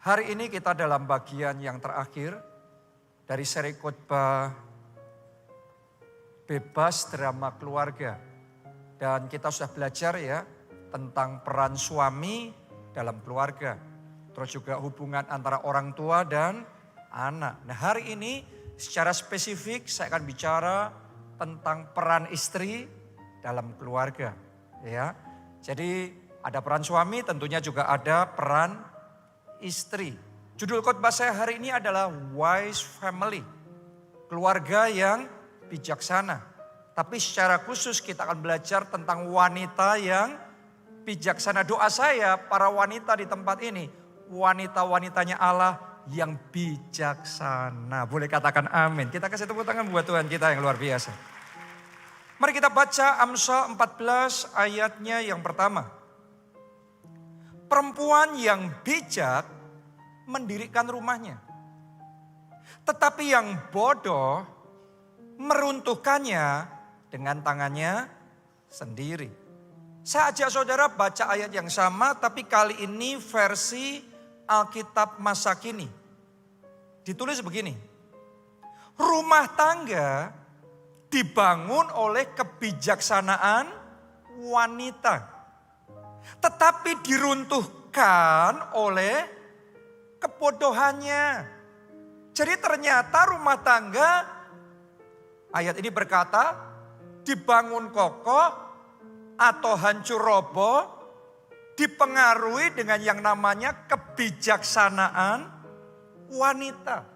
Hari ini kita dalam bagian yang terakhir dari seri khotbah bebas drama keluarga. Dan kita sudah belajar ya tentang peran suami dalam keluarga. Terus juga hubungan antara orang tua dan anak. Nah, hari ini secara spesifik saya akan bicara tentang peran istri dalam keluarga. Ya, jadi ada peran suami, tentunya juga ada peran istri. Judul khotbah saya hari ini adalah Wise Family, keluarga yang bijaksana. Tapi secara khusus kita akan belajar tentang wanita yang bijaksana. Doa saya para wanita di tempat ini, wanita-wanitanya Allah yang bijaksana. Boleh katakan amin. Kita kasih tepuk tangan buat Tuhan kita yang luar biasa. Mari kita baca Amsal 14 ayatnya yang pertama. Perempuan yang bijak mendirikan rumahnya. Tetapi yang bodoh meruntuhkannya dengan tangannya sendiri. Saya ajak saudara baca ayat yang sama, tapi kali ini versi Alkitab masa kini. Ditulis begini. Rumah tangga dibangun oleh kebijaksanaan wanita. Tetapi diruntuhkan oleh kebodohannya. Jadi ternyata rumah tangga, ayat ini berkata, dibangun kokoh atau hancur roboh, dipengaruhi dengan yang namanya kebijaksanaan wanita.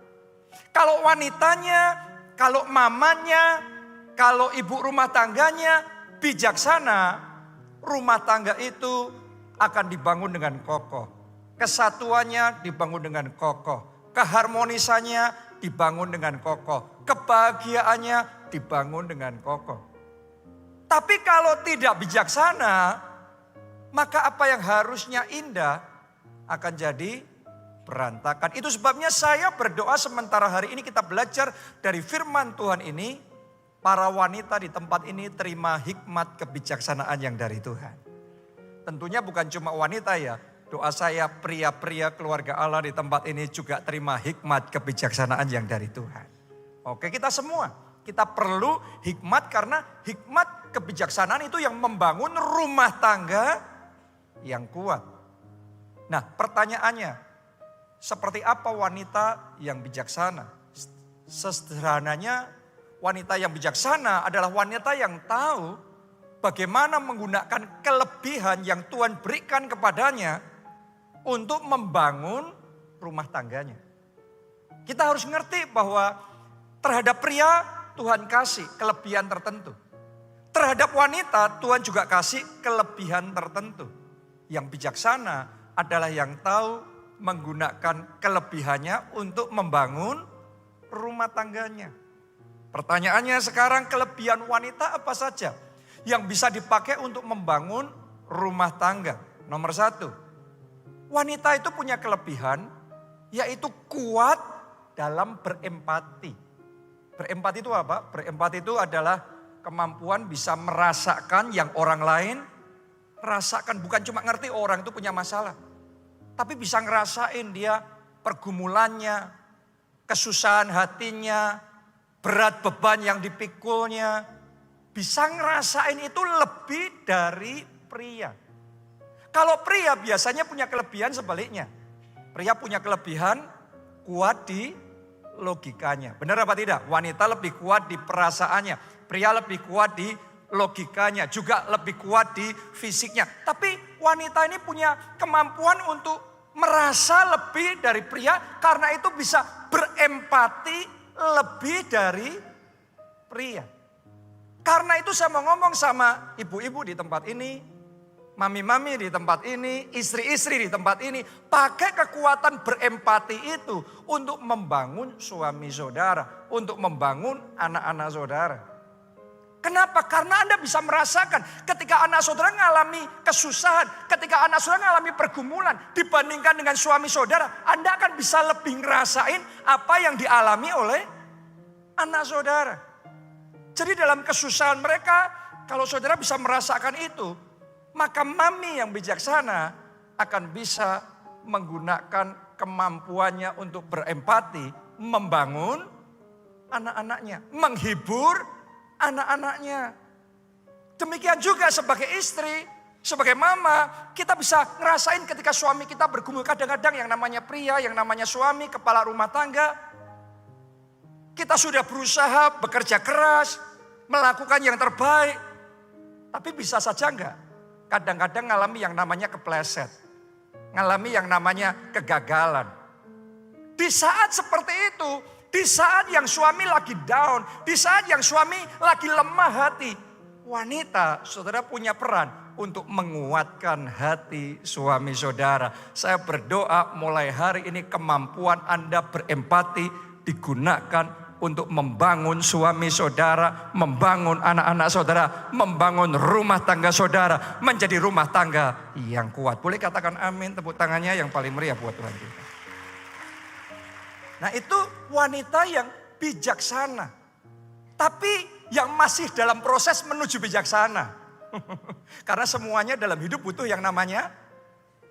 Kalau wanitanya, kalau mamanya, kalau ibu rumah tangganya bijaksana, rumah tangga itu akan dibangun dengan kokoh. Kesatuannya dibangun dengan kokoh. Keharmonisannya dibangun dengan kokoh. Kebahagiaannya dibangun dengan kokoh. Tapi kalau tidak bijaksana, maka apa yang harusnya indah akan jadi berantakan. Itu sebabnya saya berdoa sementara hari ini kita belajar dari firman Tuhan ini. Para wanita di tempat ini terima hikmat kebijaksanaan yang dari Tuhan. Tentunya bukan cuma wanita ya. Doa saya pria-pria keluarga Allah di tempat ini juga terima hikmat kebijaksanaan yang dari Tuhan. Oke, kita semua. Kita perlu hikmat karena hikmat kebijaksanaan itu yang membangun rumah tangga yang kuat. Nah, pertanyaannya, seperti apa wanita yang bijaksana? Sesederhananya, wanita yang bijaksana adalah wanita yang tahu bagaimana menggunakan kelebihan yang Tuhan berikan kepadanya untuk membangun rumah tangganya. Kita harus ngerti bahwa terhadap pria Tuhan kasih kelebihan tertentu. Terhadap wanita Tuhan juga kasih kelebihan tertentu. Yang bijaksana adalah yang tahu menggunakan kelebihannya untuk membangun rumah tangganya. Pertanyaannya sekarang, kelebihan wanita apa saja yang bisa dipakai untuk membangun rumah tangga? Nomor satu, wanita itu punya kelebihan yaitu kuat dalam berempati. Berempati itu apa? Berempati itu adalah kemampuan bisa merasakan yang orang lain rasakan. Bukan cuma ngerti orang itu punya masalah, tapi bisa ngerasain dia pergumulannya, kesusahan hatinya, berat beban yang dipikulnya. Bisa ngerasain itu lebih dari pria. Kalau pria biasanya punya kelebihan sebaliknya. Pria punya kelebihan kuat di logikanya. Benar apa tidak? Wanita lebih kuat di perasaannya. Pria lebih kuat di logikanya. Juga lebih kuat di fisiknya. Tapi wanita ini punya kemampuan untuk merasa lebih dari pria. Karena itu bisa berempati lebih dari pria. Karena itu saya mau ngomong sama ibu-ibu di tempat ini, mami-mami di tempat ini, istri-istri di tempat ini. Pakai kekuatan berempati itu untuk membangun suami saudara, untuk membangun anak-anak saudara. Kenapa? Karena Anda bisa merasakan ketika anak saudara mengalami kesusahan, ketika anak saudara mengalami pergumulan dibandingkan dengan suami saudara, Anda akan bisa lebih ngerasain apa yang dialami oleh anak saudara. Jadi dalam kesusahan mereka, kalau saudara bisa merasakan itu, maka mami yang bijaksana akan bisa menggunakan kemampuannya untuk berempati, membangun anak-anaknya, menghibur anak-anaknya. Demikian juga sebagai istri, sebagai mama, kita bisa ngerasain ketika suami kita bergumul. Kadang-kadang yang namanya pria, yang namanya suami, kepala rumah tangga, kita sudah berusaha bekerja keras, melakukan yang terbaik, tapi bisa saja enggak. Kadang-kadang ngalami yang namanya kepleset, ngalami yang namanya kegagalan. Di saat seperti itu, di saat yang suami lagi down, di saat yang suami lagi lemah hati, wanita, saudara punya peran untuk menguatkan hati suami saudara. Saya berdoa mulai hari ini kemampuan Anda berempati digunakan untuk membangun suami saudara, membangun anak-anak saudara, membangun rumah tangga saudara, menjadi rumah tangga yang kuat. Boleh katakan amin, tepuk tangannya yang paling meriah buat Tuhan kita. Nah itu wanita yang bijaksana. Tapi yang masih dalam proses menuju bijaksana. Karena semuanya dalam hidup butuh yang namanya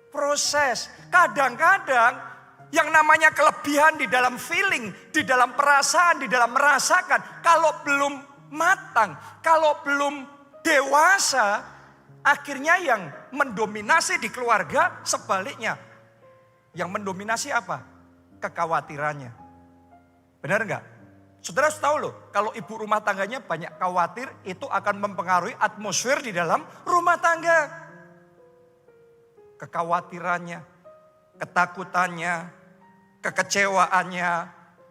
proses. Kadang-kadang yang namanya kelebihan di dalam feeling, di dalam perasaan, di dalam merasakan. Kalau belum matang, kalau belum dewasa, akhirnya yang mendominasi di keluarga sebaliknya. Yang mendominasi apa? Kekhawatirannya. Benar enggak? Saudara harus tahu loh, kalau ibu rumah tangganya banyak khawatir, itu akan mempengaruhi atmosfer di dalam rumah tangga. Kekhawatirannya, ketakutannya, kekecewaannya,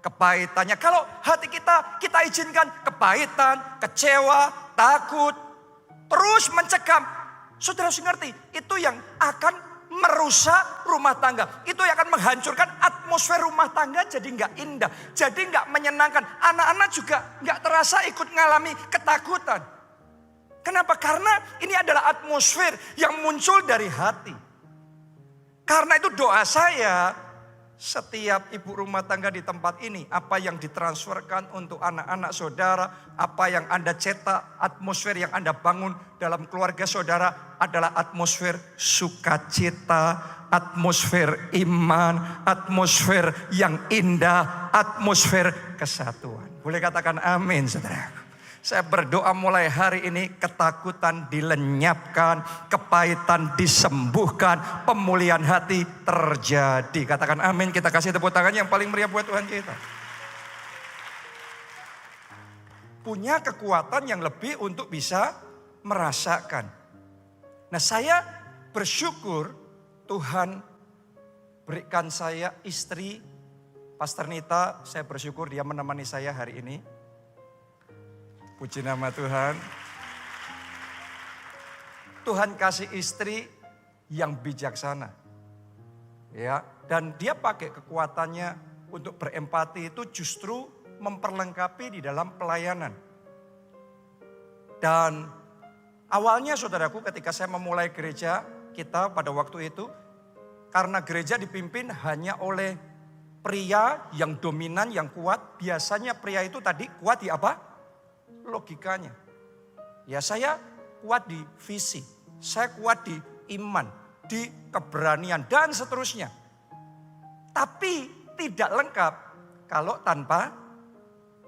kepahitannya. Kalau hati kita izinkan kepahitan, kecewa, takut, terus mencekam. Saudara harus ngerti, itu yang akan merusak rumah tangga. Itu yang akan menghancurkan atmosfer rumah tangga jadi nggak indah. Jadi nggak menyenangkan. Anak-anak juga nggak terasa ikut ngalami ketakutan. Kenapa? Karena ini adalah atmosfer yang muncul dari hati. Karena itu doa saya, setiap ibu rumah tangga di tempat ini, apa yang ditransferkan untuk anak-anak saudara, apa yang Anda cetak, atmosfer yang Anda bangun dalam keluarga saudara adalah atmosfer sukacita, atmosfer iman, atmosfer yang indah, atmosfer kesatuan. Boleh katakan amin, saudara. Saya berdoa mulai hari ini ketakutan dilenyapkan, kepahitan disembuhkan, pemulihan hati terjadi. Katakan amin, kita kasih tepuk tangan yang paling meriah buat Tuhan kita. Punya kekuatan yang lebih untuk bisa merasakan. Nah saya bersyukur Tuhan berikan saya istri, Pastor Nita, saya bersyukur dia menemani saya hari ini. Puji nama Tuhan. Tuhan kasih istri yang bijaksana. Ya, dan dia pakai kekuatannya untuk berempati itu justru memperlengkapi di dalam pelayanan. Dan awalnya saudaraku ketika saya memulai gereja kita pada waktu itu, karena gereja dipimpin hanya oleh pria yang dominan, yang kuat. Biasanya pria itu tadi kuat di apa? Logikanya. Ya saya kuat di visi, saya kuat di iman, di keberanian dan seterusnya. Tapi tidak lengkap kalau tanpa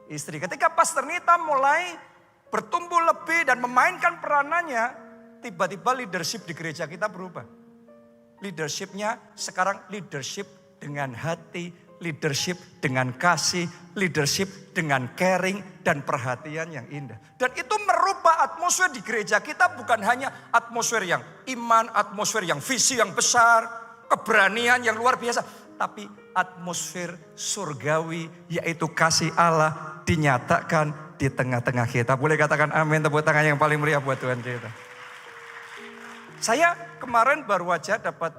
istri. Ketika Pastor Nita mulai bertumbuh lebih dan memainkan peranannya, tiba-tiba leadership di gereja kita berubah. Leadershipnya sekarang leadership dengan hati, leadership dengan kasih, leadership dengan caring dan perhatian yang indah. Dan itu merubah atmosfer di gereja kita, bukan hanya atmosfer yang iman, atmosfer yang visi yang besar, keberanian yang luar biasa. Tapi atmosfer surgawi yaitu kasih Allah dinyatakan di tengah-tengah kita. Boleh katakan amin, tepuk tangan yang paling meriah buat Tuhan kita. Saya kemarin baru aja dapat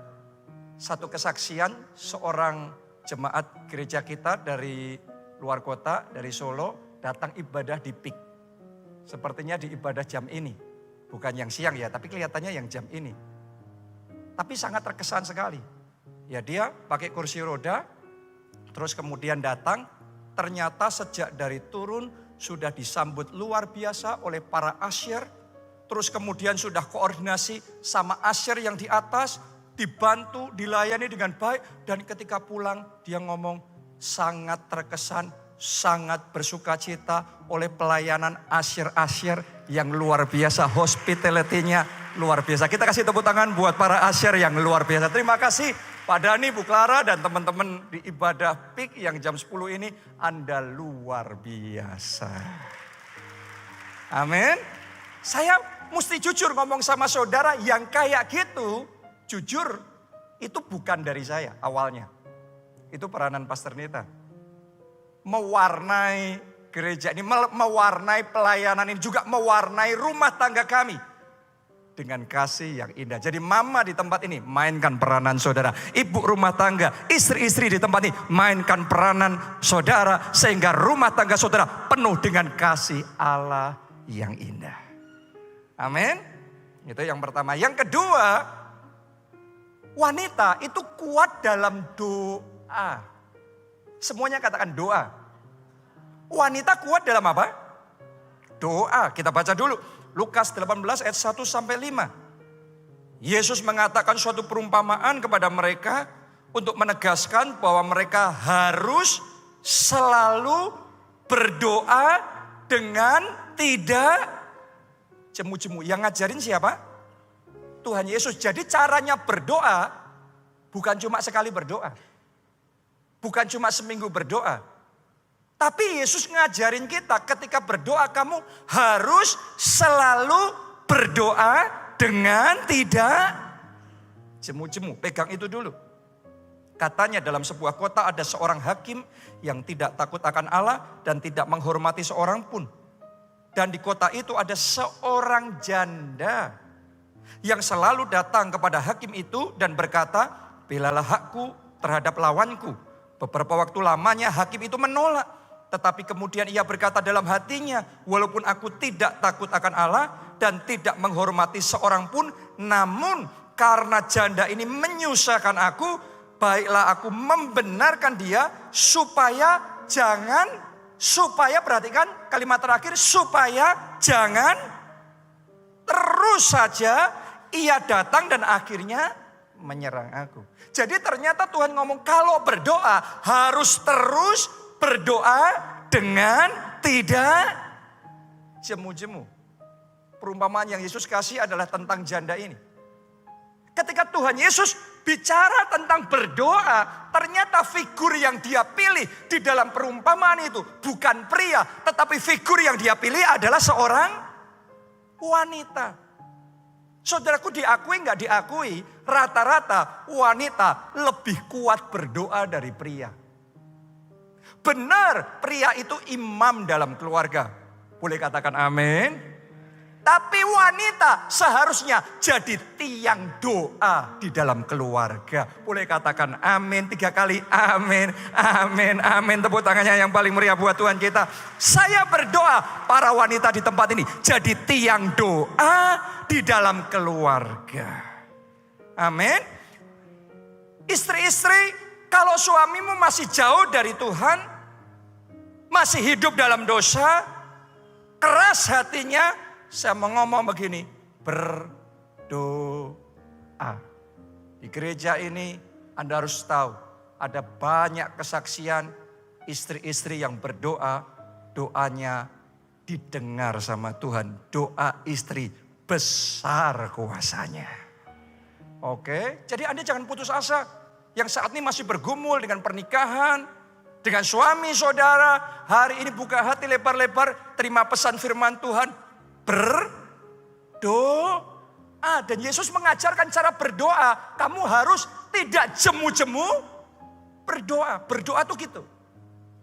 satu kesaksian seorang jemaat gereja kita dari luar kota, dari Solo, datang ibadah di PIK. Sepertinya di ibadah jam ini. Bukan yang siang ya, tapi kelihatannya yang jam ini. Tapi sangat terkesan sekali. Ya dia pakai kursi roda, terus kemudian datang. Ternyata sejak dari turun sudah disambut luar biasa oleh para usher. Terus kemudian sudah koordinasi sama usher yang di atas. dibantu, dilayani dengan baik. Dan ketika pulang dia ngomong sangat terkesan, sangat bersuka cita oleh pelayanan asyir-asyir yang luar biasa. Hospitality-nya luar biasa. Kita kasih tepuk tangan buat para asyir yang luar biasa. Terima kasih Pak Dhani, Bu Clara, dan teman-teman di ibadah PIK yang jam 10 ini. Anda luar biasa. Amin. Saya mesti jujur ngomong sama saudara, yang kayak gitu, jujur itu bukan dari saya awalnya. Itu peranan Pastor Nita. Mewarnai gereja ini, mewarnai pelayanan ini, juga mewarnai rumah tangga kami. Dengan kasih yang indah. Jadi mama di tempat ini mainkan peranan saudara. Ibu rumah tangga, istri-istri di tempat ini mainkan peranan saudara. Sehingga rumah tangga saudara penuh dengan kasih Allah yang indah. Amin. Itu yang pertama. Yang kedua, wanita itu kuat dalam doa. Semuanya katakan doa. Wanita kuat dalam apa? Doa. Kita baca dulu. Lukas 18 ayat 1 sampai 5. Yesus mengatakan suatu perumpamaan kepada mereka untuk menegaskan bahwa mereka harus selalu berdoa dengan tidak jemu-jemu. Yang ngajarin siapa? Tuhan Yesus. Jadi caranya berdoa bukan cuma sekali berdoa. Bukan cuma seminggu berdoa. Tapi Yesus ngajarin kita ketika berdoa kamu harus selalu berdoa dengan tidak jemu-jemu. Pegang itu dulu. Katanya dalam sebuah kota ada seorang hakim yang tidak takut akan Allah dan tidak menghormati seorang pun. Dan di kota itu ada seorang janda yang selalu datang kepada hakim itu dan berkata, belalah hakku terhadap lawanku. Beberapa waktu lamanya hakim itu menolak. Tetapi kemudian ia berkata dalam hatinya, walaupun aku tidak takut akan Allah dan tidak menghormati seorang pun, namun karena janda ini menyusahkan aku, baiklah aku membenarkan dia supaya perhatikan kalimat terakhir, supaya jangan terus saja ia datang dan akhirnya menyerang aku. Jadi ternyata Tuhan ngomong kalau berdoa harus terus berdoa dengan tidak jemu-jemu. Perumpamaan yang Yesus kasih adalah tentang janda ini. Ketika Tuhan Yesus bicara tentang berdoa, ternyata figur yang dia pilih di dalam perumpamaan itu bukan pria, tetapi figur yang dia pilih adalah seorang wanita. Saudaraku, diakui nggak diakui, rata-rata wanita lebih kuat berdoa dari pria. Benar, pria itu imam dalam keluarga. Boleh katakan amin. Tapi wanita seharusnya jadi tiang doa di dalam keluarga. Boleh katakan amin 3 kali. Amin, amin, amin. Tepuk tangannya yang paling meriah buat Tuhan kita. Saya berdoa para wanita di tempat ini jadi tiang doa di dalam keluarga. Amin. Istri-istri, kalau suamimu masih jauh dari Tuhan, masih hidup dalam dosa, keras hatinya, saya mau ngomong begini, berdoa. Di gereja ini Anda harus tahu, ada banyak kesaksian istri-istri yang berdoa, doanya didengar sama Tuhan. Doa istri besar kuasanya. Oke, jadi Anda jangan putus asa. Yang saat ini masih bergumul dengan pernikahan, dengan suami saudara, hari ini buka hati lebar-lebar, terima pesan firman Tuhan, berdoa. Dan Yesus mengajarkan cara berdoa, kamu harus tidak jemu-jemu berdoa. Berdoa tuh gitu.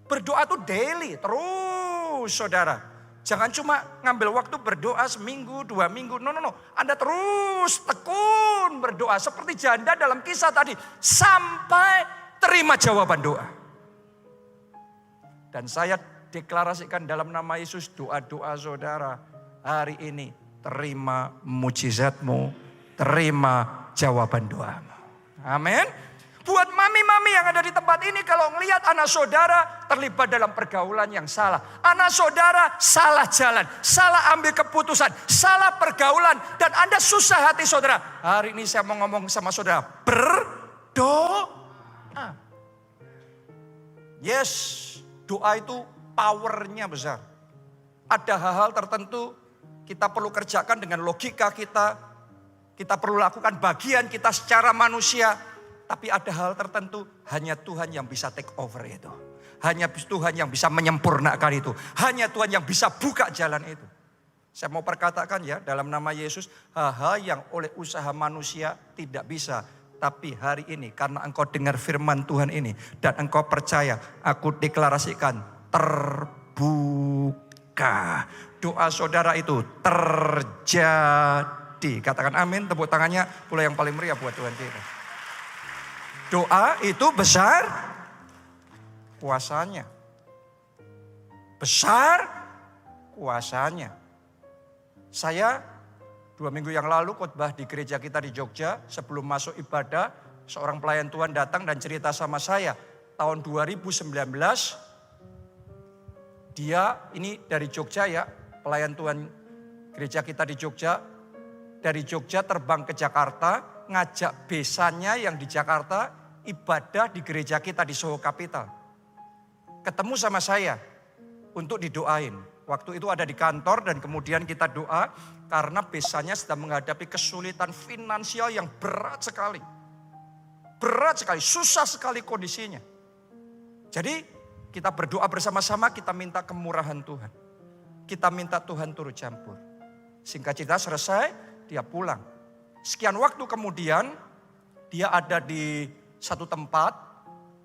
Berdoa tuh daily, terus saudara. Jangan cuma ngambil waktu berdoa seminggu, 2 minggu, no. Anda terus tekun berdoa, seperti janda dalam kisah tadi, sampai terima jawaban doa. Dan saya deklarasikan dalam nama Yesus, doa-doa saudara hari ini terima mujizatmu, terima jawaban doamu. Amin. Buat mami-mami kami yang ada di tempat ini kalau ngelihat anak saudara terlibat dalam pergaulan yang salah. Anak saudara salah jalan, salah ambil keputusan, salah pergaulan. Dan Anda susah hati saudara. Hari ini saya mau ngomong sama saudara, berdoa. Yes, doa itu powernya besar. Ada hal-hal tertentu kita perlu kerjakan dengan logika kita. Kita perlu lakukan bagian kita secara manusia. Tapi ada hal tertentu hanya Tuhan yang bisa take over itu. Hanya Tuhan yang bisa menyempurnakan itu. Hanya Tuhan yang bisa buka jalan itu. Saya mau perkatakan ya dalam nama Yesus. Hal-hal yang oleh usaha manusia tidak bisa. Tapi hari ini karena engkau dengar firman Tuhan ini. Dan engkau percaya aku deklarasikan terbuka. Doa saudara itu terjadi. Katakan amin, tepuk tangannya pula yang paling meriah buat Tuhan kita. Doa itu besar kuasanya. Besar kuasanya. Saya 2 minggu yang lalu khotbah di gereja kita di Jogja. Sebelum masuk ibadah, seorang pelayan Tuhan datang dan cerita sama saya. Tahun 2019, dia ini dari Jogja ya, pelayan Tuhan gereja kita di Jogja. Dari Jogja terbang ke Jakarta, ngajak besannya yang di Jakarta ibadah di gereja kita di Soho Capital. Ketemu sama saya untuk didoain. Waktu itu ada di kantor dan kemudian kita doa karena besannya sedang menghadapi kesulitan finansial yang berat sekali. Berat sekali, susah sekali kondisinya. Jadi kita berdoa bersama-sama, kita minta kemurahan Tuhan. Kita minta Tuhan turut campur. Singkat cerita selesai, dia pulang. Sekian waktu kemudian dia ada di satu tempat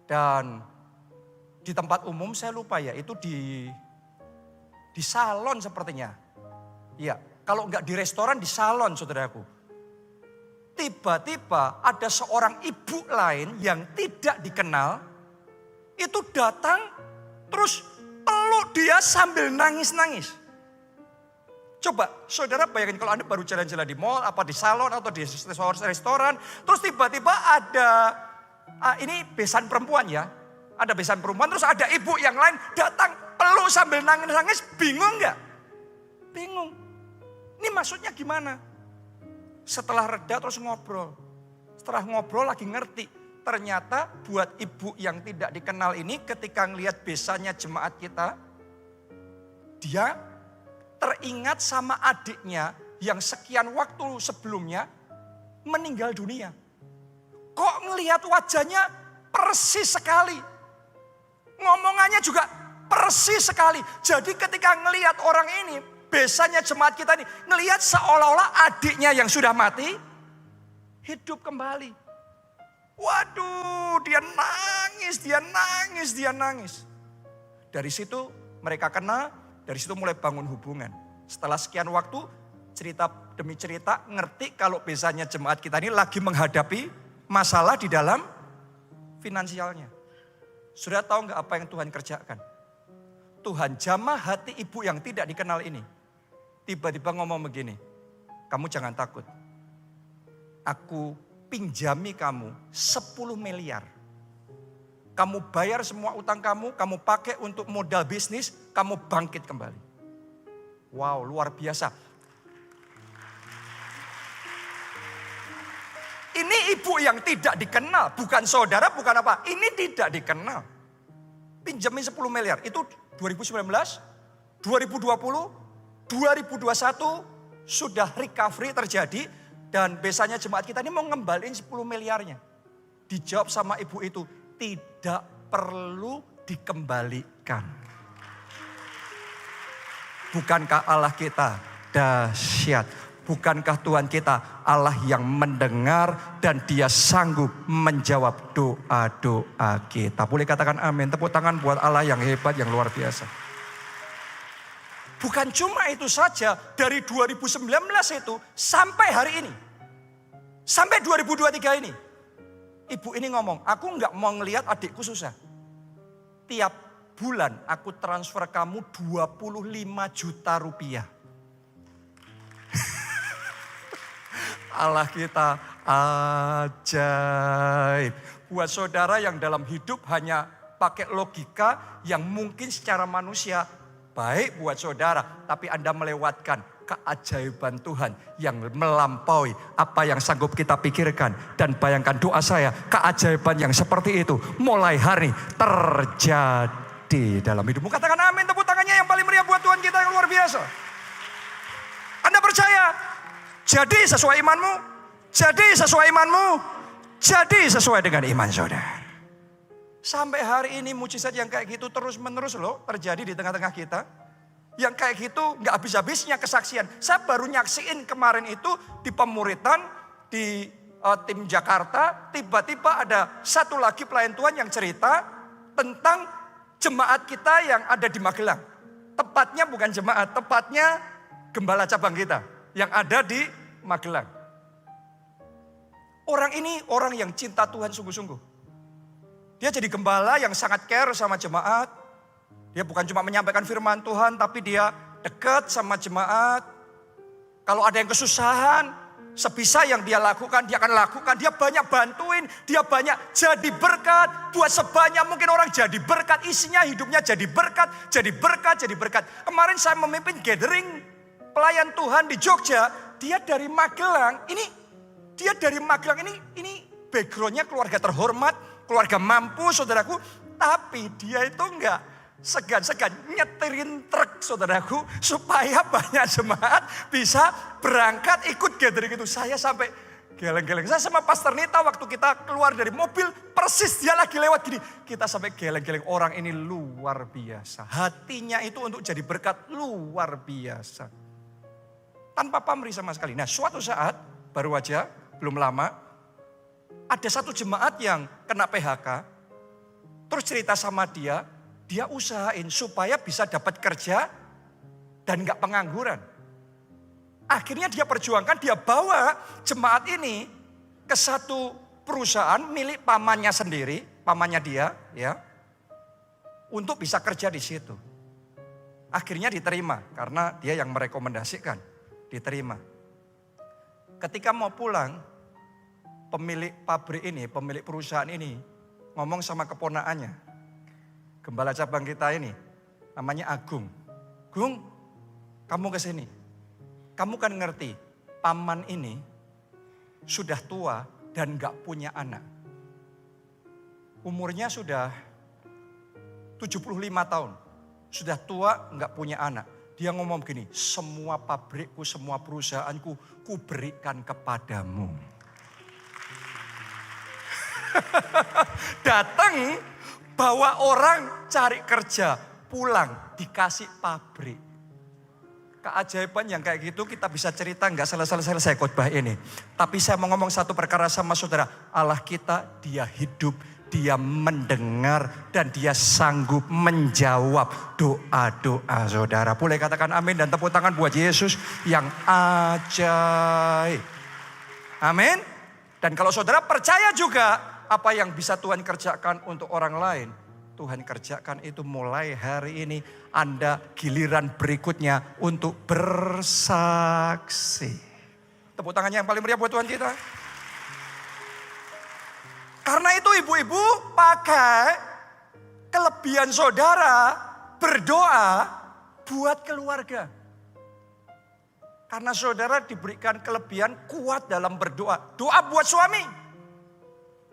dan di tempat umum saya lupa ya itu di salon sepertinya. Ya, kalau enggak di restoran di salon saudaraku. Tiba-tiba ada seorang ibu lain yang tidak dikenal itu datang terus peluk dia sambil nangis-nangis. Coba saudara bayangin kalau Anda baru jalan-jalan di mall, apa di salon atau di restoran. Terus tiba-tiba ada, ini besan perempuan ya. Ada besan perempuan terus ada ibu yang lain datang peluk sambil nangis-nangis. Bingung gak? Bingung. Ini maksudnya gimana? Setelah reda terus ngobrol. Setelah ngobrol lagi ngerti. Ternyata buat ibu yang tidak dikenal ini ketika ngelihat besannya jemaat kita. Dia teringat sama adiknya yang sekian waktu sebelumnya meninggal dunia. Kok ngelihat wajahnya persis sekali. Ngomongannya juga persis sekali. Jadi ketika ngelihat orang ini, besannya jemaat kita ini, ngelihat seolah-olah adiknya yang sudah mati, hidup kembali. Waduh, dia nangis. Dari situ mereka kenal. Dari situ mulai bangun hubungan. Setelah sekian waktu, cerita demi cerita, ngerti kalau besannya jemaat kita ini lagi menghadapi masalah di dalam finansialnya. Sudah tahu nggak apa yang Tuhan kerjakan? Tuhan jamah hati ibu yang tidak dikenal ini. Tiba-tiba ngomong begini, kamu jangan takut. Aku pinjami kamu 10 miliar. Kamu bayar semua utang kamu pakai untuk modal bisnis, kamu bangkit kembali. Wow, luar biasa. Ini ibu yang tidak dikenal, bukan saudara, bukan apa. Ini tidak dikenal. Pinjamin 10 miliar, itu 2019, 2020, 2021 sudah recovery terjadi. Dan biasanya jemaat kita ini mau ngembaliin 10 miliarnya. Dijawab sama ibu itu, tidak perlu dikembalikan. Bukankah Allah kita dahsyat? Bukankah Tuhan kita Allah yang mendengar dan dia sanggup menjawab doa-doa kita. Boleh katakan amin. Tepuk tangan buat Allah yang hebat, yang luar biasa. Bukan cuma itu saja, dari 2019 itu sampai hari ini. Sampai 2023 ini. Ibu ini ngomong, aku nggak mau ngelihat adikku susah. Tiap bulan aku transfer kamu 25 juta rupiah. Allah kita ajaib. buat saudara yang dalam hidup hanya pakai logika yang mungkin secara manusia baik buat saudara. Tapi Anda melewatkan keajaiban Tuhan yang melampaui apa yang sanggup kita pikirkan. Dan bayangkan doa saya, keajaiban yang seperti itu mulai hari terjadi dalam hidupmu. Katakan amin, tepuk tangannya yang paling meriah buat Tuhan kita yang luar biasa. Anda percaya? Jadi sesuai imanmu, jadi sesuai imanmu, jadi sesuai dengan iman saudara. Sampai hari ini mujizat yang kayak gitu terus menerus loh terjadi di tengah-tengah kita. Yang kayak gitu gak habis-habisnya kesaksian. Saya baru nyaksiin kemarin itu di pemuritan di tim Jakarta. Tiba-tiba ada satu lagi pelayan Tuhan yang cerita tentang jemaat kita yang ada di Magelang. Tepatnya bukan jemaat, tepatnya gembala cabang kita yang ada di Magelang. Orang ini orang yang cinta Tuhan sungguh-sungguh. Dia jadi gembala yang sangat care sama jemaat. Dia bukan cuma menyampaikan firman Tuhan, tapi dia dekat sama jemaat. Kalau ada yang kesusahan, sebisa yang dia lakukan, dia akan lakukan. Dia banyak bantuin, dia banyak jadi berkat. Buat sebanyak mungkin orang jadi berkat, isinya hidupnya jadi berkat, jadi berkat, jadi berkat. Kemarin saya memimpin gathering pelayan Tuhan di Jogja. Dia dari Magelang, dia dari Magelang ini backgroundnya keluarga terhormat. Keluarga mampu saudaraku, tapi dia itu enggak segan-segan nyetirin truk saudaraku supaya banyak jemaat bisa berangkat ikut gathering itu. Saya sampai geleng-geleng. Saya sama Pastor Nita waktu kita keluar dari mobil, persis dia lagi lewat gini. Kita sampai geleng-geleng, orang ini luar biasa. Hatinya itu untuk jadi berkat luar biasa. Tanpa pamrih sama sekali. Nah suatu saat, baru aja, belum lama, ada satu jemaat yang kena PHK, terus cerita sama dia usahain supaya bisa dapat kerja dan gak pengangguran. Akhirnya dia perjuangkan, dia bawa jemaat ini ke satu perusahaan milik pamannya sendiri, pamannya dia, ya, untuk bisa kerja di situ. Akhirnya diterima karena dia yang merekomendasikan, diterima. Ketika mau pulang, pemilik pabrik ini, pemilik perusahaan ini ngomong sama keponakannya. Gembala cabang kita ini namanya Agung. Gung, kamu ke sini. Kamu kan ngerti, paman ini sudah tua dan gak punya anak. Umurnya sudah 75 tahun. Sudah tua gak punya anak. Dia ngomong begini, semua pabrikku, semua perusahaanku, ku berikan kepadamu. Datang bawa orang cari kerja, pulang dikasih pabrik. Keajaiban yang kayak gitu kita bisa cerita nggak selesai khotbah ini. Tapi saya mau ngomong satu perkara sama saudara. Allah kita dia hidup, dia mendengar dan dia sanggup menjawab doa-doa saudara. Boleh katakan amin dan tepuk tangan buat Yesus yang ajaib. Amin. Dan kalau saudara percaya juga apa yang bisa Tuhan kerjakan untuk orang lain, Tuhan kerjakan itu mulai hari ini. Anda giliran berikutnya untuk bersaksi. Tepuk tangannya yang paling meriah buat Tuhan kita. Karena itu ibu-ibu pakai kelebihan saudara berdoa buat keluarga. Karena saudara diberikan kelebihan kuat dalam berdoa. Doa buat suami.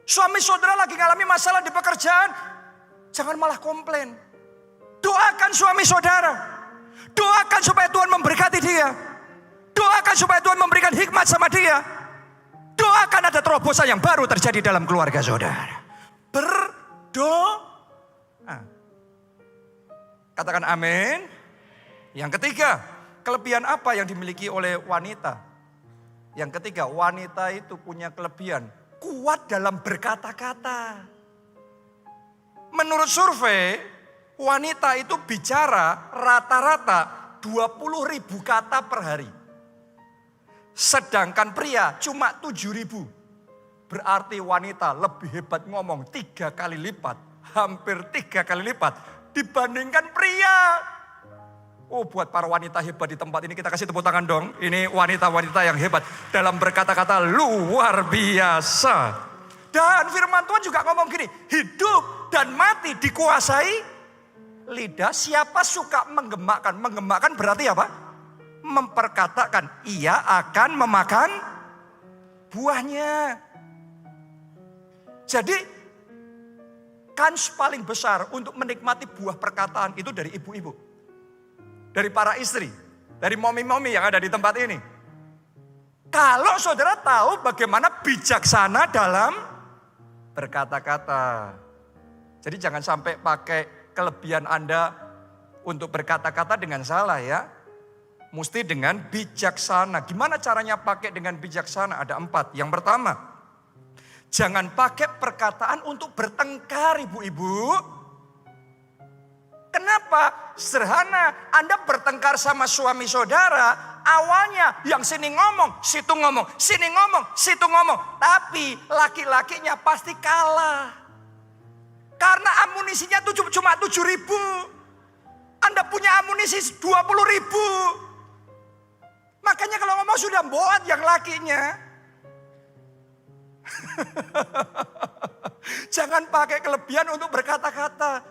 Suami saudara lagi ngalami masalah di pekerjaan, jangan malah komplain. Doakan suami saudara. Doakan supaya Tuhan memberkati dia. Doakan supaya Tuhan memberikan hikmat sama dia. Doakan ada terobosan yang baru terjadi dalam keluarga saudara. Berdoa. Katakan amin. Yang ketiga, kelebihan apa yang dimiliki oleh wanita? Yang ketiga, wanita itu punya kelebihan kuat dalam berkata-kata. Menurut survei, wanita itu bicara rata-rata 20.000 kata per hari. Sedangkan pria cuma 7.000. Berarti wanita lebih hebat ngomong 3 kali lipat. Hampir 3 kali lipat dibandingkan pria. Oh, buat para wanita hebat di tempat ini kita kasih tepuk tangan dong. Ini wanita-wanita yang hebat dalam berkata-kata luar biasa. Dan firman Tuhan juga ngomong gini, hidup dan mati dikuasai lidah. Siapa suka menggemakkan? Menggemakkan berarti apa? Memperkatakan, ia akan memakan buahnya. Jadi kans paling besar untuk menikmati buah perkataan itu dari ibu-ibu. Dari para istri, dari momi-momi yang ada di tempat ini. Kalau saudara tahu bagaimana bijaksana dalam berkata-kata. Jadi jangan sampai pakai kelebihan Anda untuk berkata-kata dengan salah ya. Mesti dengan bijaksana. Gimana caranya pakai dengan bijaksana? Ada 4. Yang pertama, jangan pakai perkataan untuk bertengkar ibu-ibu. Kenapa? Sederhana, Anda bertengkar sama suami saudara, awalnya yang sini ngomong, situ ngomong, sini ngomong, situ ngomong. Tapi laki-lakinya pasti kalah. Karena amunisinya cuma 7.000. Anda punya amunisi 20.000. Makanya kalau ngomong sudah buat yang lakinya. Jangan pakai kelebihan untuk berkata-kata.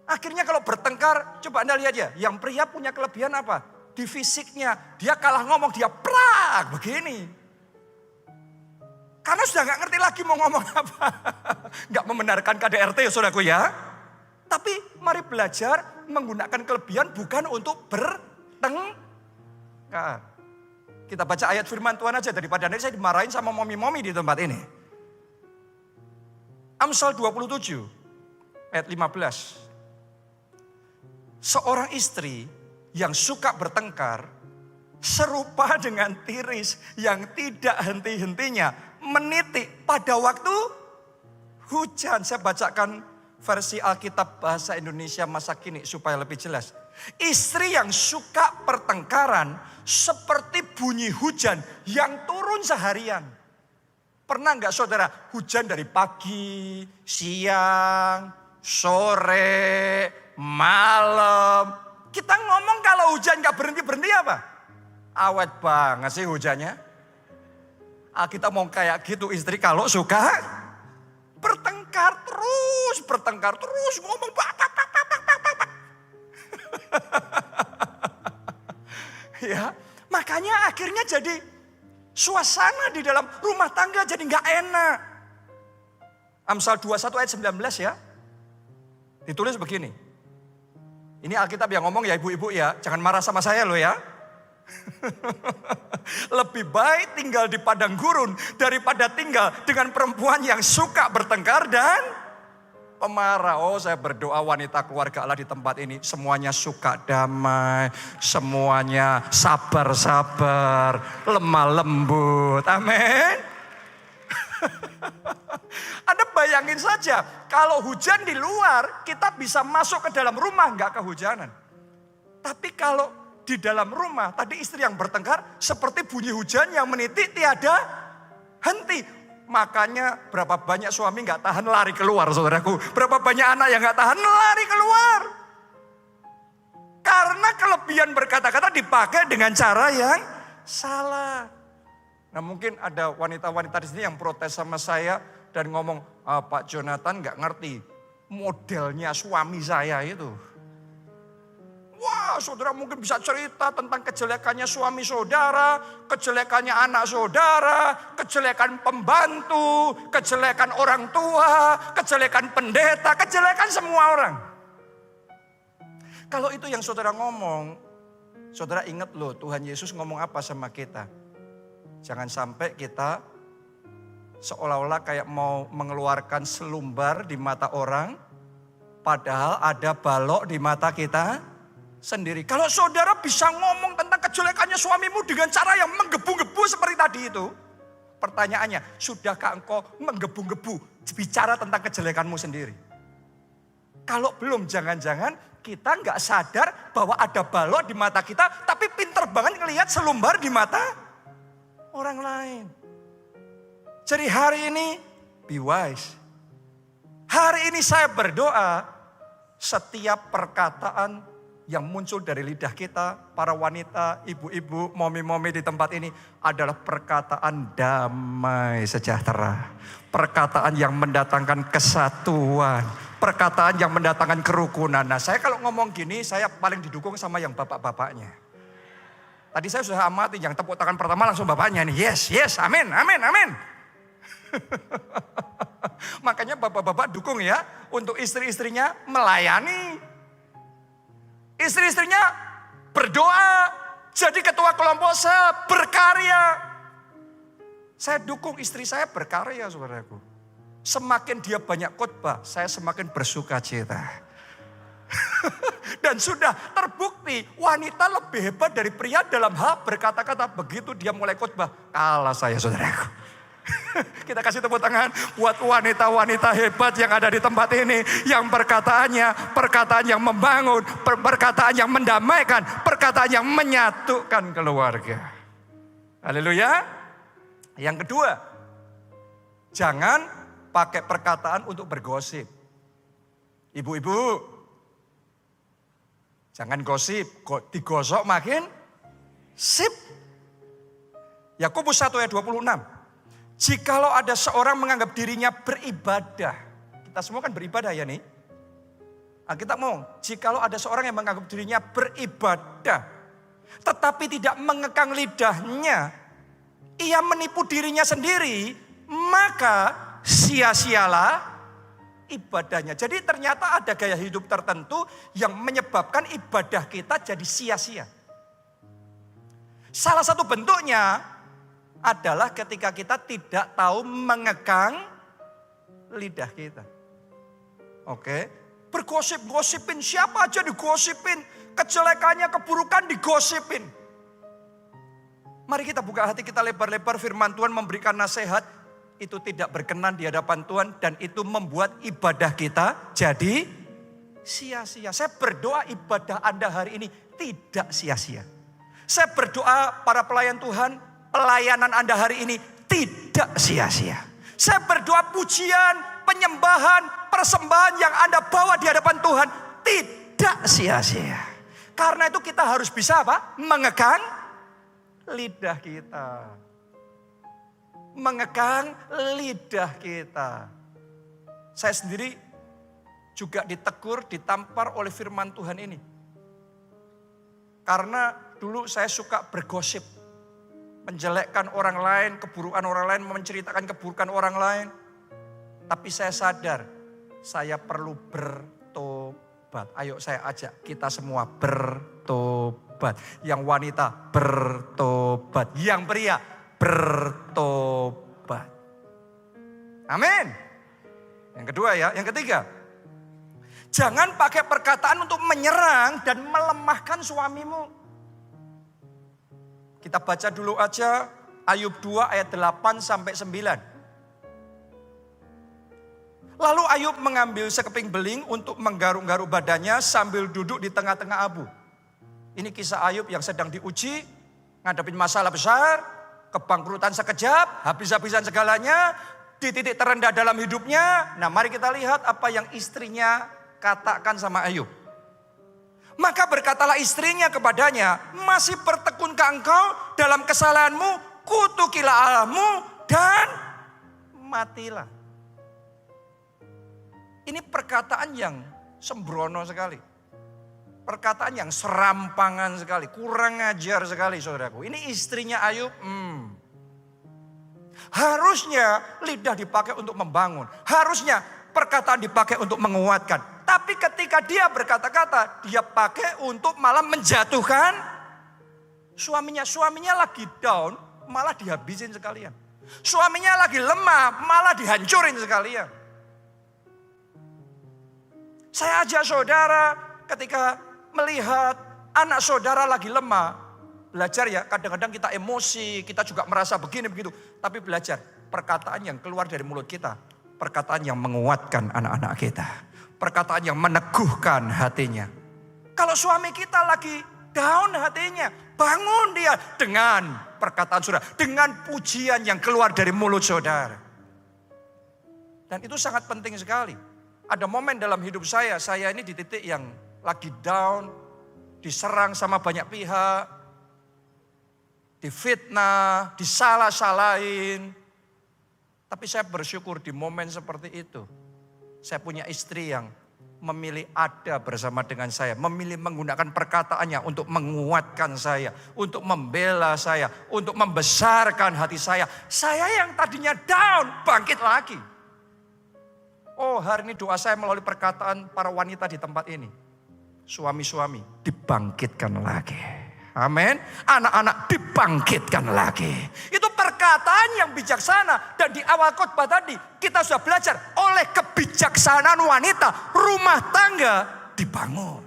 Akhirnya kalau bertengkar, coba Anda lihat ya. Yang pria punya kelebihan apa? Di fisiknya. Dia kalah ngomong, dia prak begini. Karena sudah gak ngerti lagi mau ngomong apa. Gak membenarkan KDRT ya saudaraku ya. Tapi mari belajar menggunakan kelebihan bukan untuk bertengkar. Kita baca ayat firman Tuhan aja daripada nanti saya dimarahin sama momi-momi di tempat ini. Amsal 27 ayat 15. Seorang istri yang suka bertengkar serupa dengan tiris yang tidak henti-hentinya menitik pada waktu hujan. Saya bacakan versi Alkitab bahasa Indonesia masa kini supaya lebih jelas. Istri yang suka pertengkaran seperti bunyi hujan yang turun seharian. Pernah nggak saudara hujan dari pagi, siang, sore, malam. Kita ngomong kalau hujan nggak berhenti-berhenti apa? Awet banget sih hujannya. Kita mau kayak gitu istri kalau suka bertengkar terus ngomong ya, makanya akhirnya jadi suasana di dalam rumah tangga jadi nggak enak. Amsal 21 ayat 19 ya. Ditulis begini. Ini Alkitab yang ngomong ya ibu-ibu ya, jangan marah sama saya loh ya. Lebih baik tinggal di padang gurun daripada tinggal dengan perempuan yang suka bertengkar dan pemarah. Oh, saya berdoa wanita keluarga Allah di tempat ini semuanya suka damai, semuanya sabar-sabar, lemah lembut. Amin. Anda bayangin saja, kalau hujan di luar, kita bisa masuk ke dalam rumah nggak kehujanan. Tapi kalau di dalam rumah, tadi istri yang bertengkar seperti bunyi hujan yang menitik tiada henti. Makanya berapa banyak suami gak tahan lari keluar saudaraku. Berapa banyak anak yang gak tahan lari keluar. Karena kelebihan berkata-kata dipakai dengan cara yang salah. Nah mungkin ada wanita-wanita di sini yang protes sama saya dan ngomong, Pak Jonathan gak ngerti modelnya suami saya itu. Wah, saudara mungkin bisa cerita tentang kejelekannya suami saudara, kejelekannya anak saudara, kejelekan pembantu, kejelekan orang tua, kejelekan pendeta, kejelekan semua orang. Kalau itu yang saudara ngomong, saudara ingat loh Tuhan Yesus ngomong apa sama kita. Jangan sampai kita seolah-olah kayak mau mengeluarkan selumbar di mata orang, padahal ada balok di mata kita sendiri. Kalau saudara bisa ngomong tentang kejelekannya suamimu dengan cara yang menggebu-gebu seperti tadi itu. Pertanyaannya, sudahkah engkau menggebu-gebu bicara tentang kejelekanmu sendiri? Kalau belum, jangan-jangan kita nggak sadar bahwa ada balok di mata kita, tapi pinter banget ngelihat selumbar di mata orang lain. Jadi hari ini, be wise. Hari ini saya berdoa, setiap perkataan yang muncul dari lidah kita, para wanita, ibu-ibu, momi-momi di tempat ini adalah perkataan damai sejahtera. Perkataan yang mendatangkan kesatuan, perkataan yang mendatangkan kerukunan. Nah, saya kalau ngomong gini, saya paling didukung sama yang bapak-bapaknya. Tadi saya sudah amati, yang tepuk tangan pertama langsung bapaknya nih. Yes, amin, amin, amin. Makanya bapak-bapak dukung ya untuk istri-istrinya melayani. Istri-istrinya berdoa, jadi ketua kelompok sel, berkarya. Saya dukung istri saya berkarya, saudaraku. Semakin dia banyak khotbah, saya semakin bersuka cita. Dan sudah terbukti wanita lebih hebat dari pria dalam hal berkata-kata. Begitu dia mulai khotbah, kalah saya, saudaraku. Kita kasih tepuk tangan buat wanita-wanita hebat yang ada di tempat ini. Yang perkataannya, perkataan yang membangun, perkataan yang mendamaikan, perkataan yang menyatukan keluarga. Haleluya. Yang kedua, jangan pakai perkataan untuk bergosip. Ibu-ibu, jangan gosip, digosok makin sip. Yakobus 1 ayat 26. Jikalau ada seorang menganggap dirinya beribadah. Kita semua kan beribadah ya nih. Nah, kita mau, jikalau ada seorang yang menganggap dirinya beribadah, tetapi tidak mengekang lidahnya, ia menipu dirinya sendiri, maka sia-sialah ibadahnya. Jadi ternyata ada gaya hidup tertentu yang menyebabkan ibadah kita jadi sia-sia. Salah satu bentuknya adalah ketika kita tidak tahu mengekang lidah kita. Oke, bergosip-gosipin, siapa aja digosipin, kejelekannya, keburukan digosipin. Mari kita buka hati kita lebar-lebar, firman Tuhan memberikan nasihat, itu tidak berkenan di hadapan Tuhan dan itu membuat ibadah kita jadi sia-sia. Saya berdoa ibadah Anda hari ini tidak sia-sia. Saya berdoa para pelayan Tuhan, pelayanan Anda hari ini tidak sia-sia. Saya berdoa pujian, penyembahan, persembahan yang Anda bawa di hadapan Tuhan tidak sia-sia. Karena itu kita harus bisa apa? Mengekang lidah kita. Mengekang lidah kita. Saya sendiri juga ditegur, ditampar oleh firman Tuhan ini. Karena dulu saya suka bergosip. Menjelekkan orang lain, keburukan orang lain, menceritakan keburukan orang lain. Tapi saya sadar, saya perlu bertobat. Ayo saya ajak kita semua bertobat. Yang wanita bertobat. Yang pria bertobat. Amin. Yang kedua ya, yang ketiga. Jangan pakai perkataan untuk menyerang dan melemahkan suamimu. Kita baca dulu aja Ayub 2 ayat 8 sampai 9. Lalu Ayub mengambil sekeping beling untuk menggaruk-garuk badannya sambil duduk di tengah-tengah abu. Ini kisah Ayub yang sedang diuji, ngadepin masalah besar, kebangkrutan sekejap, habis-habisan segalanya, di titik terendah dalam hidupnya. Nah, mari kita lihat apa yang istrinya katakan sama Ayub. Maka berkatalah istrinya kepadanya, masih bertekunkah engkau dalam kesalahanmu, kutukilah Allahmu dan matilah. Ini perkataan yang sembrono sekali. Perkataan yang serampangan sekali, kurang ajar sekali saudaraku. Ini istrinya Ayub. Harusnya lidah dipakai untuk membangun. Harusnya perkataan dipakai untuk menguatkan. Tapi ketika dia berkata-kata, dia pakai untuk malah menjatuhkan suaminya. Suaminya lagi down, malah dihabisin sekalian. Suaminya lagi lemah, malah dihancurin sekalian. Saya ajak saudara ketika melihat anak saudara lagi lemah, belajar ya, kadang-kadang kita emosi, kita juga merasa begini begitu. Tapi belajar, perkataan yang keluar dari mulut kita, perkataan yang menguatkan anak-anak kita. Perkataan yang meneguhkan hatinya. Kalau suami kita lagi down hatinya, bangun dia dengan perkataan saudara, dengan pujian yang keluar dari mulut saudara. Dan itu sangat penting sekali. Ada momen dalam hidup saya ini di titik yang lagi down, diserang sama banyak pihak, difitnah, disalah-salahin. Tapi saya bersyukur di momen seperti itu, saya punya istri yang memilih ada bersama dengan saya, memilih menggunakan perkataannya untuk menguatkan saya, untuk membela saya, untuk membesarkan hati saya. Saya yang tadinya down, bangkit lagi. Oh, hari ini doa saya melalui perkataan para wanita di tempat ini. Suami-suami dibangkitkan lagi. Amin. Anak-anak dibangkitkan lagi. Itu perkataan yang bijaksana. Dan di awal khotbah tadi kita sudah belajar, oleh kebijaksanaan wanita rumah tangga dibangun.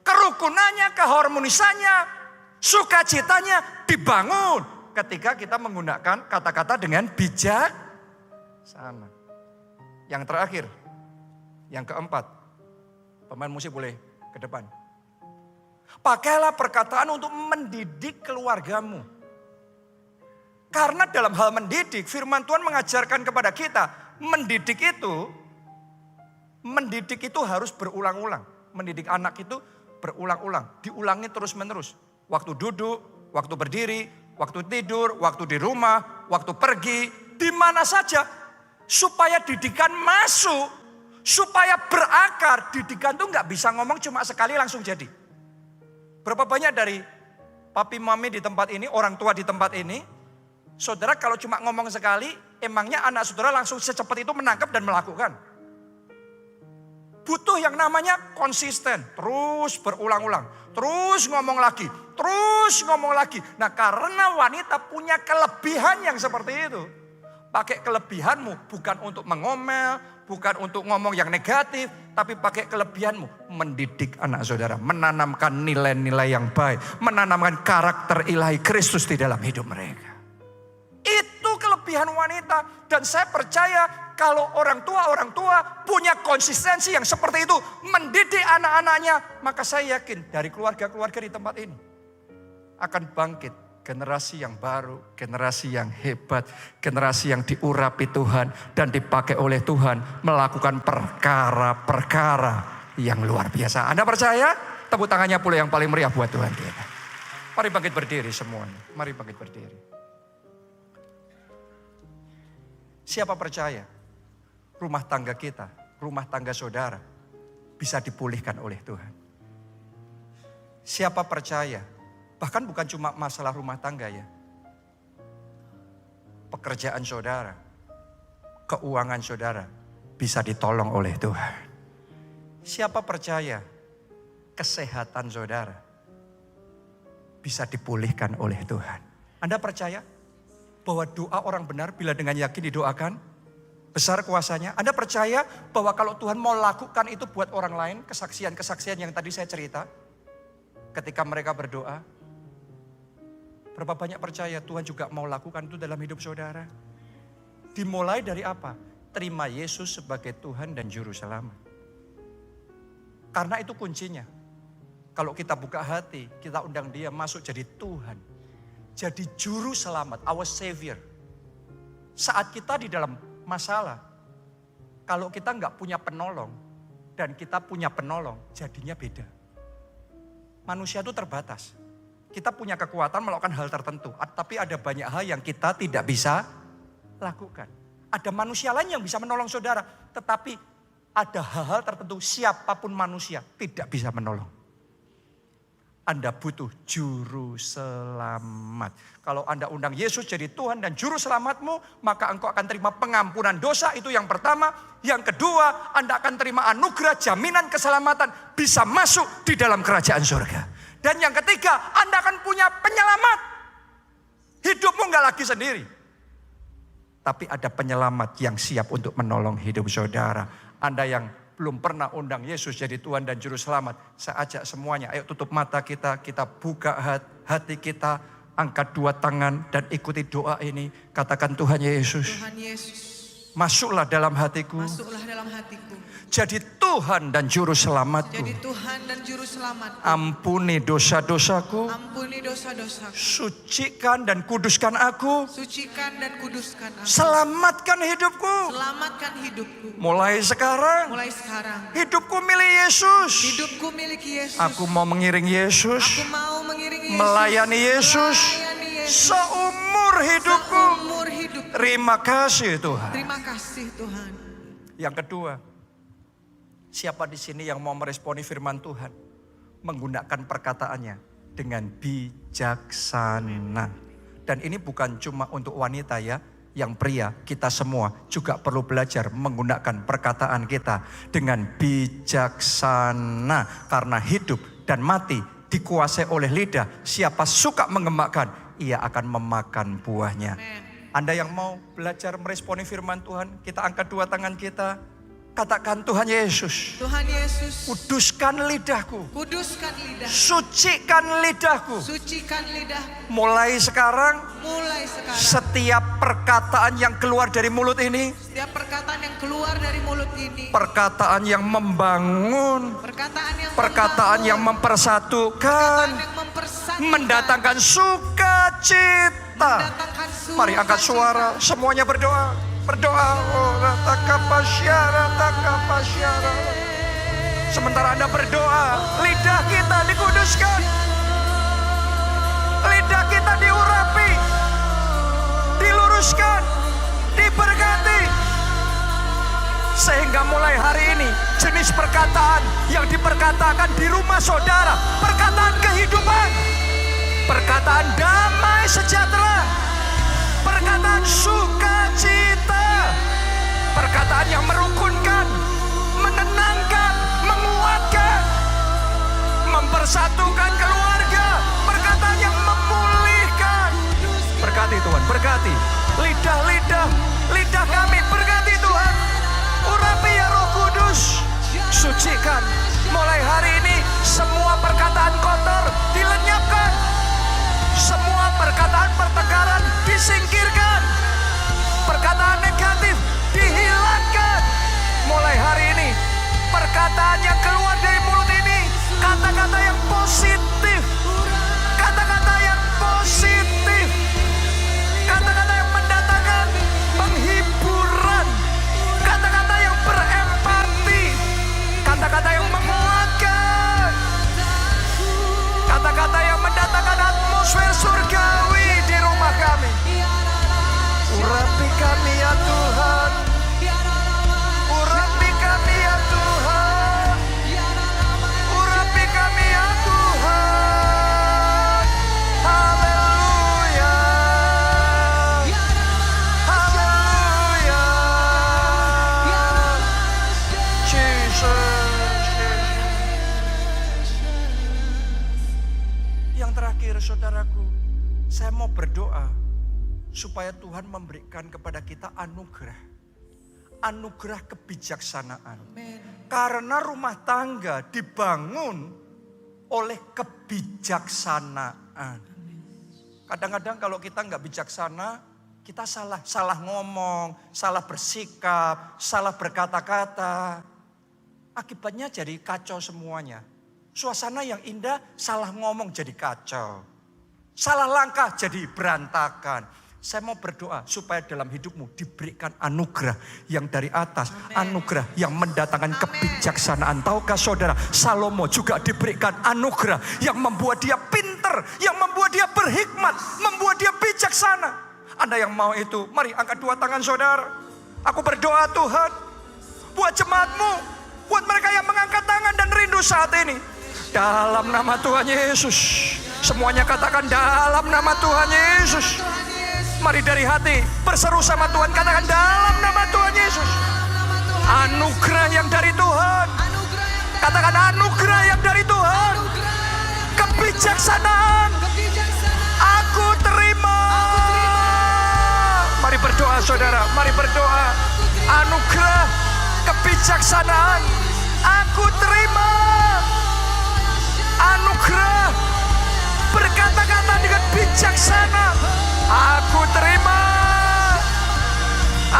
Kerukunannya, keharmonisannya, sukacitanya dibangun ketika kita menggunakan kata-kata dengan bijaksana. Yang terakhir, yang keempat, pemain musik boleh ke depan. Pakailah perkataan untuk mendidik keluargamu. Karena dalam hal mendidik, firman Tuhan mengajarkan kepada kita, mendidik itu harus berulang-ulang. Mendidik anak itu berulang-ulang, diulangi terus-menerus. Waktu duduk, waktu berdiri, waktu tidur, waktu di rumah, waktu pergi, di mana saja. Supaya didikan masuk, supaya berakar. Didikan itu gak bisa ngomong cuma sekali langsung jadi. Berapa banyak dari papi mami di tempat ini, orang tua di tempat ini, saudara kalau cuma ngomong sekali, emangnya anak saudara langsung secepat itu menangkap dan melakukan? Butuh yang namanya konsisten, terus berulang-ulang, terus ngomong lagi, terus ngomong lagi. Nah, karena wanita punya kelebihan yang seperti itu, pakai kelebihanmu bukan untuk mengomel, bukan untuk ngomong yang negatif, tapi pakai kelebihanmu mendidik anak saudara, menanamkan nilai-nilai yang baik, menanamkan karakter ilahi Kristus di dalam hidup mereka. Itu kelebihan wanita, dan saya percaya kalau orang tua punya konsistensi yang seperti itu mendidik anak-anaknya, maka saya yakin dari keluarga-keluarga di tempat ini akan bangkit generasi yang baru, generasi yang hebat, generasi yang diurapi Tuhan dan dipakai oleh Tuhan melakukan perkara-perkara yang luar biasa. Anda percaya? Tepuk tangannya pula yang paling meriah buat Tuhan kita. Mari bangkit berdiri semuanya. Mari bangkit berdiri. Siapa percaya rumah tangga kita, rumah tangga saudara bisa dipulihkan oleh Tuhan? Siapa percaya? Bahkan bukan cuma masalah rumah tangga ya. Pekerjaan saudara, keuangan saudara bisa ditolong oleh Tuhan. Siapa percaya kesehatan saudara bisa dipulihkan oleh Tuhan? Anda percaya bahwa doa orang benar bila dengan yakin didoakan, besar kuasanya? Anda percaya bahwa kalau Tuhan mau lakukan itu buat orang lain, kesaksian-kesaksian yang tadi saya cerita, ketika mereka berdoa, berapa banyak percaya Tuhan juga mau lakukan itu dalam hidup saudara? Dimulai dari apa? Terima Yesus sebagai Tuhan dan Juru Selamat. Karena itu kuncinya. Kalau kita buka hati, kita undang dia masuk jadi Tuhan. Jadi Juru Selamat, our Savior. Saat kita di dalam masalah, kalau kita nggak punya penolong dan kita punya penolong, jadinya beda. Manusia itu terbatas. Kita punya kekuatan melakukan hal tertentu, tapi ada banyak hal yang kita tidak bisa lakukan. Ada manusia lain yang bisa menolong saudara, tetapi ada hal-hal tertentu siapapun manusia tidak bisa menolong. Anda butuh Juru Selamat. Kalau Anda undang Yesus jadi Tuhan dan Juru Selamatmu, maka engkau akan terima pengampunan dosa, itu yang pertama. Yang kedua, Anda akan terima anugerah jaminan keselamatan, bisa masuk di dalam kerajaan surga. Dan yang ketiga, Anda akan punya penyelamat. Hidupmu gak lagi sendiri. Tapi ada penyelamat yang siap untuk menolong hidup saudara. Anda yang belum pernah undang Yesus jadi Tuhan dan Juru Selamat, saya ajak semuanya, ayo tutup mata kita buka hati kita, angkat dua tangan dan ikuti doa ini. Katakan, Tuhan Yesus, Tuhan Yesus, Masuklah dalam hatiku. Masuklah dalam hatiku. Jadi Tuhan dan Juru Selamatku. Jadi Tuhan dan Juru Selamatku. Ampuni dosa-dosaku. Ampuni dosa-dosaku. Sucikan dan kuduskan aku. Sucikan dan kuduskan aku. Selamatkan hidupku. Selamatkan hidupku. Mulai sekarang. Mulai sekarang. Hidupku milik Yesus. Hidupku milik Yesus. Aku mau mengiring Yesus. Aku mau mengiringi Yesus. Melayani Yesus. Melayani Yesus. Seumur hidupku. Seumur hidup. Terima kasih Tuhan. Terima kasih Tuhan. Yang kedua, siapa di sini yang mau meresponi firman Tuhan? Menggunakan perkataannya dengan bijaksana. Dan ini bukan cuma untuk wanita ya. Yang pria, kita semua juga perlu belajar menggunakan perkataan kita dengan bijaksana. Karena hidup dan mati dikuasai oleh lidah. Siapa suka mengembangkan, ia akan memakan buahnya. Anda yang mau belajar meresponi firman Tuhan, kita angkat dua tangan kita. Katakan, Tuhan Yesus. Tuhan Yesus. Kuduskan lidahku. Kuduskan lidah. Sucikan lidahku. Sucikan lidah. Mulai sekarang. Mulai sekarang. Setiap perkataan yang keluar dari mulut ini. Setiap perkataan yang keluar dari mulut ini. Perkataan yang membangun. Perkataan yang mempersatukan. Mendatangkan sukacita. Mari angkat suara. Semuanya berdoa. Berdoa, sementara Anda berdoa, lidah kita dikuduskan, lidah kita diurapi, diluruskan, diberkati. Sehingga mulai hari ini jenis perkataan yang diperkatakan di rumah saudara, perkataan kehidupan, perkataan damai sejahtera, perkataan sukacita, perkataan yang merukunkan, menenangkan, menguatkan, mempersatukan keluarga, perkataan yang memulihkan. Berkati Tuhan, berkati lidah kami, berkati Tuhan. Urapi ya Roh Kudus, sucikan. Mulai hari ini semua perkataan kotor dilenyapkan. Semua perkataan pertengkaran disingkirkan. Perkataan negatif dihilangkan. Mulai hari ini perkataan yang keluar dari mulut ini kata-kata yang positif. Kata-kata yang positif. Kata-kata yang mendatangkan penghiburan. Kata-kata yang berempati. Kata-kata yang menguatkan. Kata-kata yang mendatangkan atmosfer surgawi di rumah kami. Urapi kami ya Tuhan. Urapi kami ya Tuhan. Urapi kami ya Tuhan. Haleluya. Haleluya. Jesus. Yang terakhir saudaraku, saya mau berdoa supaya Tuhan memberikan kepada kita anugerah. Anugerah kebijaksanaan. Amen. Karena rumah tangga dibangun oleh kebijaksanaan. Kadang-kadang kalau kita nggak bijaksana, kita salah ngomong, salah bersikap, salah berkata-kata. Akibatnya jadi kacau semuanya. Suasana yang indah, salah ngomong jadi kacau. Salah langkah jadi berantakan. Saya mau berdoa supaya dalam hidupmu diberikan anugerah yang dari atas. Amen. Anugerah yang mendatangkan kebijaksanaan. Tahukah saudara, Salomo juga diberikan anugerah yang membuat dia pinter, yang membuat dia berhikmat, membuat dia bijaksana. Anda yang mau itu, mari angkat dua tangan saudara. Aku berdoa Tuhan, buat jemaatmu, buat mereka yang mengangkat tangan dan rindu saat ini. Dalam nama Tuhan Yesus. Semuanya katakan dalam nama Tuhan Yesus. Mari dari hati berseru sama Tuhan, katakan dalam nama Tuhan Yesus. Anugerah yang dari Tuhan. Katakan anugerah yang dari Tuhan. Kebijaksanaan. Aku terima. Mari berdoa saudara, mari berdoa. Anugerah kebijaksanaan. Aku terima. Anugerah berkata-kata dengan bijaksana. Aku terima.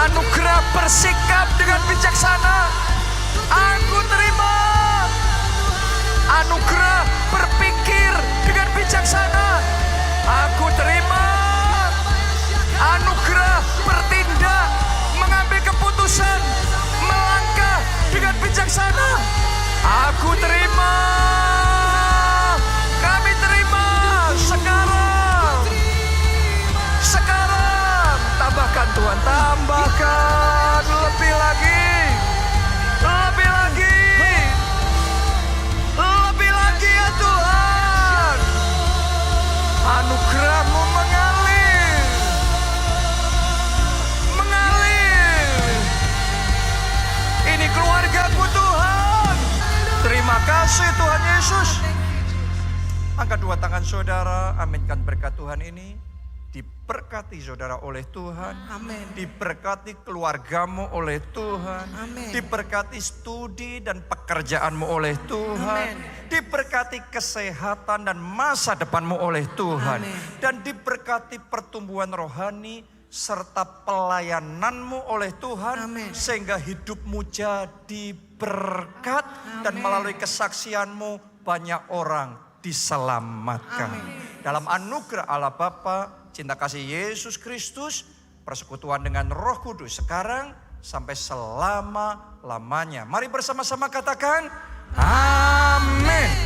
Anugerah bersikap dengan bijaksana. Aku terima. Anugerah berpikir dengan bijaksana. Aku terima. Anugerah bertindak, mengambil keputusan, melangkah dengan bijaksana. Aku terima. Kami terima sekarang. Sekarang tambahkan Tuhan, tambahkan lebih lagi. Lebih lagi. Lebih lagi ya Tuhan. Anugerah-Mu mengalir. Mengalir. Ini keluarga-Ku Tuhan. Terima kasih Tuhan Yesus. Angkat dua tangan saudara, aminkan berkat Tuhan ini. Diberkati saudara oleh Tuhan. Amin. Diberkati keluargamu oleh Tuhan. Amin. Diberkati studi dan pekerjaanmu oleh Tuhan. Amin. Diberkati kesehatan dan masa depanmu oleh Tuhan. Amin. Dan diberkati pertumbuhan rohani serta pelayananmu oleh Tuhan. Amin. Sehingga hidupmu jadi berkat. Dan Amin. melalui kesaksianmu banyak orang diselamatkan. Amin. Dalam anugerah Allah Bapa, cinta kasih Yesus Kristus, persekutuan dengan Roh Kudus sekarang sampai selama-lamanya. Mari bersama-sama katakan amin.